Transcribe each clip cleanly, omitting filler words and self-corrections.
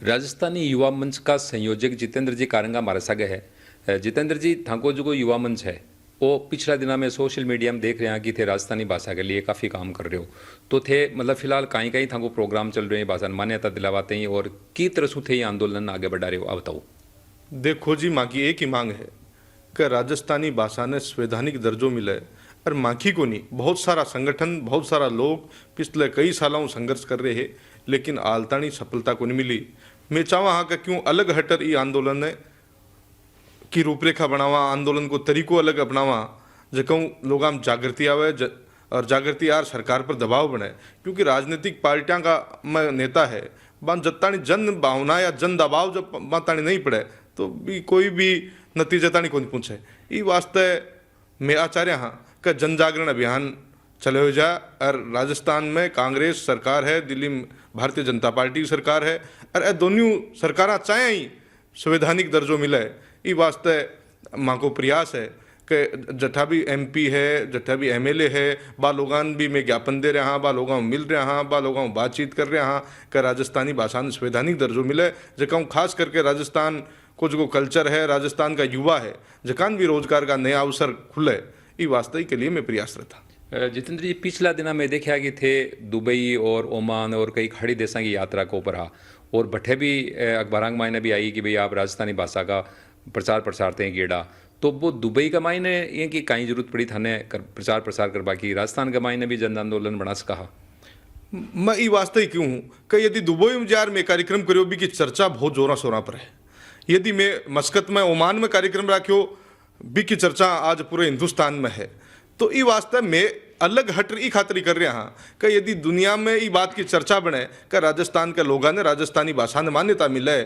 राजस्थानी युवा मंच का संयोजक जितेंद्र जी कारंगा हमारे सागे है। जितेंद्र जी, थाको जो युवा मंच है वो पिछला दिना में सोशल मीडिया में देख रहे हैं कि थे राजस्थानी भाषा के लिए काफ़ी काम कर रहे हो, तो थे मतलब फिलहाल कहीं कहीं थाको प्रोग्राम चल रहे हैं, भाषा मान्यता दिलावाते हैं और की तरह से थे ये आंदोलन आगे बढ़ा रहे हो, आप बताओ। देखो जी, माँ की एक ही मांग है कि राजस्थानी भाषा ने संवैधानिक दर्जो मिले और माखी को नहीं, बहुत सारा संगठन, बहुत सारा लोग पिछले कई सालों संघर्ष कर रहे हैं, लेकिन आलतानी सफलता को नहीं मिली। मैं चाहवा हाँ कि क्यों अलग हटर ये आंदोलन है की रूपरेखा बनावा, आंदोलन को तरीको अलग अपनावा, जकों लोग आम जागृति आवे और जागृति यार सरकार पर दबाव बने, क्योंकि राजनीतिक पार्टियां का मैं नेता है बान जत्तानी जन भावना या जन दबाव जब मातानी नहीं पड़े तो भी कोई भी नतीजे तानी को नहीं पूछे। ये वास्ते मैं आचार्य हाँ कि जन जागरण अभियान चले हो जाए और राजस्थान में कांग्रेस सरकार है, दिल्ली में भारतीय जनता पार्टी की सरकार है और ये दोनों सरकारें चाहे ही संवैधानिक दर्जो मिले। ये वास्ते माँ को प्रयास है कि जट्ठा भी एमपी है, जट्ठा भी एमएलए है, बा लोगान भी मैं ज्ञापन दे रहा हाँ, बा लोगों मिल रहा हाँ, बा लोगों बातचीत कर रहे हाँ कि राजस्थानी भाषा में संवैधानिक दर्जो मिले, जकां खास करके राजस्थान को जो कल्चर है, राजस्थान का युवा है, जकान भी रोजगार का नया अवसर खुले, ये वास्तव के लिए मैं प्रयासरत था। जितेंद्र जी, पिछला दिना में देखा कि थे दुबई और ओमान और कई खाड़ी देशों की यात्रा को ऊपर हा और भट्टे भी अखबार मायने भी आई कि भाई आप राजस्थानी भाषा का प्रचार प्रसारते हैं गेड़ा, तो वो दुबई का मायने ये कि कहीं जरूरत पड़ी थाने प्रचार प्रसार करवा की राजस्थान का मायने भी जन आंदोलन बना सका। मैं ये वास्ते ही क्यों हूँ कि यदि दुबई में जार में कार्यक्रम करो भी की चर्चा बहुत जोरा शोरा पर है, यदि मैं मस्कत में ओमान में कार्यक्रम रखो भी की चर्चा आज पूरे हिंदुस्तान में है, तो ये वास्ते में अलग हट ई खातरी कर रहे हाँ कि यदि दुनिया में ये बात की चर्चा बने कि राजस्थान के लोगों ने राजस्थानी भाषा ने मान्यता मिले,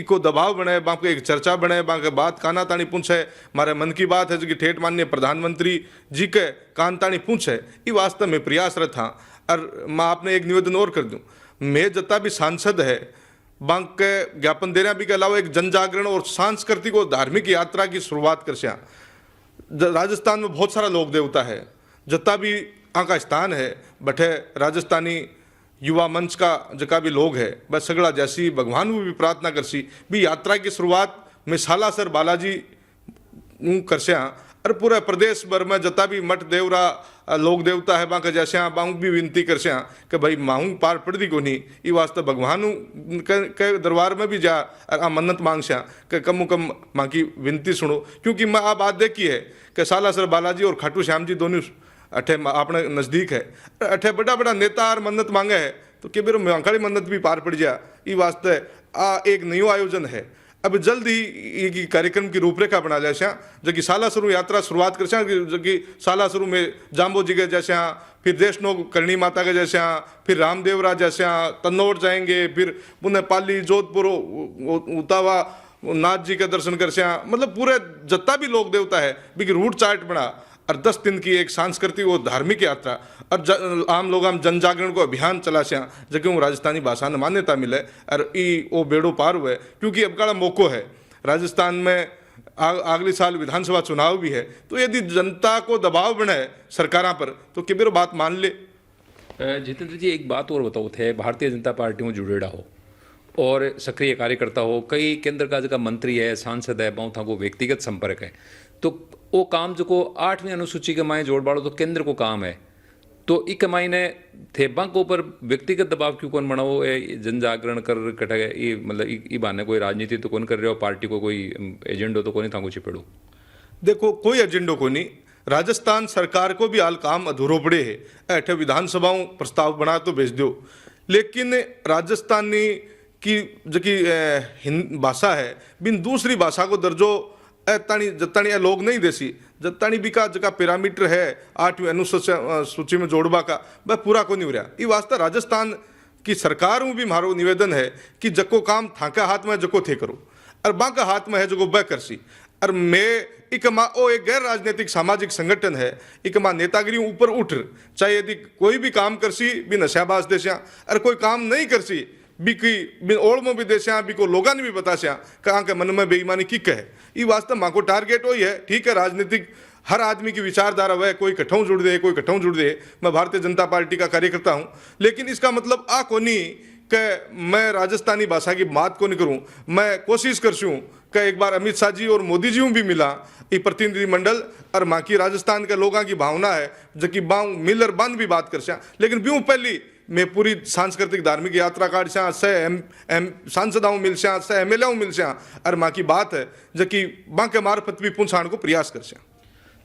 को दबाव बने, बाकी एक चर्चा बने, बाकी बात काना तानी पूछे, मारे मन की बात है जो कि ठेठ माननीय प्रधानमंत्री जी के कान तानी पूछे, ये वास्ते में प्रयासरत हाँ। और मैं आपने एक निवेदन और कर दूँ, मैं जता भी सांसद है बांक के ज्ञापन देने भी के अलावा एक जन जागरण और सांस्कृतिक और धार्मिक यात्रा की शुरुआत कर सिया। राजस्थान में बहुत सारा लोक देवता है, जता भी आका स्थान है बठे राजस्थानी युवा मंच का जका भी लोग है बस सगड़ा जैसी भगवान भी प्रार्थना करसी भी यात्रा की शुरुआत में सालासर बालाजी करस्या और पूरे प्रदेश भर में जता भी मठ देवरा लोक देवता है बांका जैसे बांग भी विनती करस्या कि भाई माहूँ पार पड़ दी को नहीं, ये वास्ते भगवान के दरबार में भी जा और मन्नत मांगस्या कि कम कम माँ की विनती सुनो, क्योंकि मैं आ बात देखी है कि सालासर बालाजी और खाटू श्याम जी दोनों अठे अपने नज़दीक है, अठे बड़ा बड़ा नेता और मन्नत मांगे है तो कि मेरे मांगड़ी मन्नत भी पार पड़ जाए। ये वास्ते एक नयो आयोजन है, अब जल्द ही ये कार्यक्रम की रूपरेखा बना लिया जो कि सालासरू यात्रा शुरुआत कर जो कि सालासरू में जाम्बो जी के जैसे फिर देशनो करणी माता के जैसे फिर रामदेवरा जैसे तन्नौर जाएंगे, फिर पुनः पाली जोधपुर उतावा नाथ जी के दर्शन कर मतलब पूरे जत्ता भी लोक देवता है भी रूट चार्ट बना और 10 दिन की एक सांस्कृतिक और धार्मिक यात्रा और आम लोग आम जन जागरण को अभियान चला जगह वो राजस्थानी भाषा ने मान्यता मिले और वो बेड़ो पार हुए, क्योंकि अब का मौको है राजस्थान में अगले साल विधानसभा चुनाव भी है, तो यदि जनता को दबाव बने सरकारों पर तो कि मेरे बात मान ले। जितेंद्र जी, एक बात और बताओ थे, भारतीय जनता पार्टी में जुड़ेड़ा हो और सक्रिय कार्यकर्ता हो, कई केंद्र का जगह मंत्री है, सांसद है, बहुत को व्यक्तिगत संपर्क है, तो वो काम जो को 8वीं अनुसूची के मायने जोड़ बाड़ो तो केंद्र को काम है, तो इक मायने थे बंक ऊपर व्यक्तिगत दबाव क्यों कौन बनाओ, जन जागरण कर कटे ये मतलब ई बहाने कोई राजनीति तो कौन कर रहे हो, पार्टी को कोई एजेंडो तो कौन था छिपेड़ो। देखो कोई एजेंडो को नहीं, राजस्थान सरकार को भी हाल काम अधूरो पड़े है, ऐठे विधानसभाओं प्रस्ताव बना तो भेज दो, लेकिन राजस्थानी की जो कि भाषा है बिन दूसरी भाषा को दर्जो तानी जत्तानी लोग नहीं देसी, जत्तानी भी का जगह पैरामीटर है 8वीं अनुसूची में जोड़वा का वह पूरा को नहीं हो रहा। ये वास्ते राजस्थान की सरकार में भी मारो निवेदन है कि जको काम थाका हाथ में जको थे करो और बाका हाथ में है जो वह करसी। और मैं एक माँ ओ एक गैर राजनीतिक सामाजिक संगठन है, एक माँ नेतागिरी ऊपर उठ, चाहे यदि कोई भी काम करसी भी नशाबाज देशा और कोई काम नहीं करसी भी की ओढ़ में भी देशा भी को लोगों ने भी बताशा कहाँ के मन में बेईमानी की कहे। ये वास्तव माँ को टारगेट वही है, ठीक है राजनीतिक हर आदमी की विचारधारा वह कोई कठों जुड़ दे कोई कठों जुड़ दे, मैं भारतीय जनता पार्टी का कार्यकर्ता हूँ, लेकिन इसका मतलब आ को नहीं कि मैं राजस्थानी भाषा की बात को नहीं करूं। मैं कोशिश करछूं कि एक बार अमित शाह जी और मोदी जी भी मिला ये प्रतिनिधि मंडल और माँ की राजस्थान के लोगों की भावना है जो कि बाऊ मिल और बंद भी बात कर सा। लेकिन ब्यूँ पहली मैं पूरी सांस्कृतिक धार्मिक यात्रा काट सా सांसदाओं मिल सા MLA मिल सા और माँ की बात है जो कि माँ के मार्फत भी पहुँचाने को प्रयास कर सા।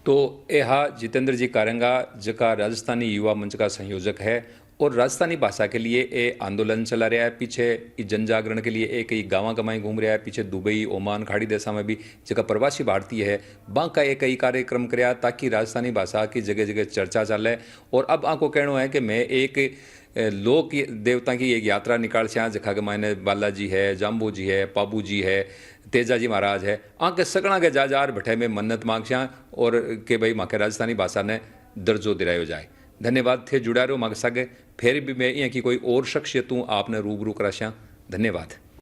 तो यह जितेंद्र जी कारंगा जका राजस्थानी युवा मंच का संयोजक है और राजस्थानी भाषा के लिए ये आंदोलन चला रहा है, पीछे जन जागरण के लिए एक कई गाँव गमाई घूम रहा है, पीछे दुबई ओमान खाड़ी देशा में भी जगह प्रवासी भारतीय है बां का एक कई कार्यक्रम कराया ताकि राजस्थानी भाषा की जगह जगह चर्चा चले। और अब आपको कहना है कि मैं एक लोक देवता की एक यात्रा निकाल से जखा के मायने बालाजी है, जाम्बू जी है, पाबू जी है, तेजा जी महाराज है, आके सगना के जा जार बैठे में मन्नत मांग सా और के भाई माँ के राजस्थानी भाषा ने दर्जो दिलायो जाए। धन्यवाद थे जुड़ा रहो मांग सके फिर भी मैं यहाँ की कोई और शख्सियतों आपने रूबरू करा सা। धन्यवाद।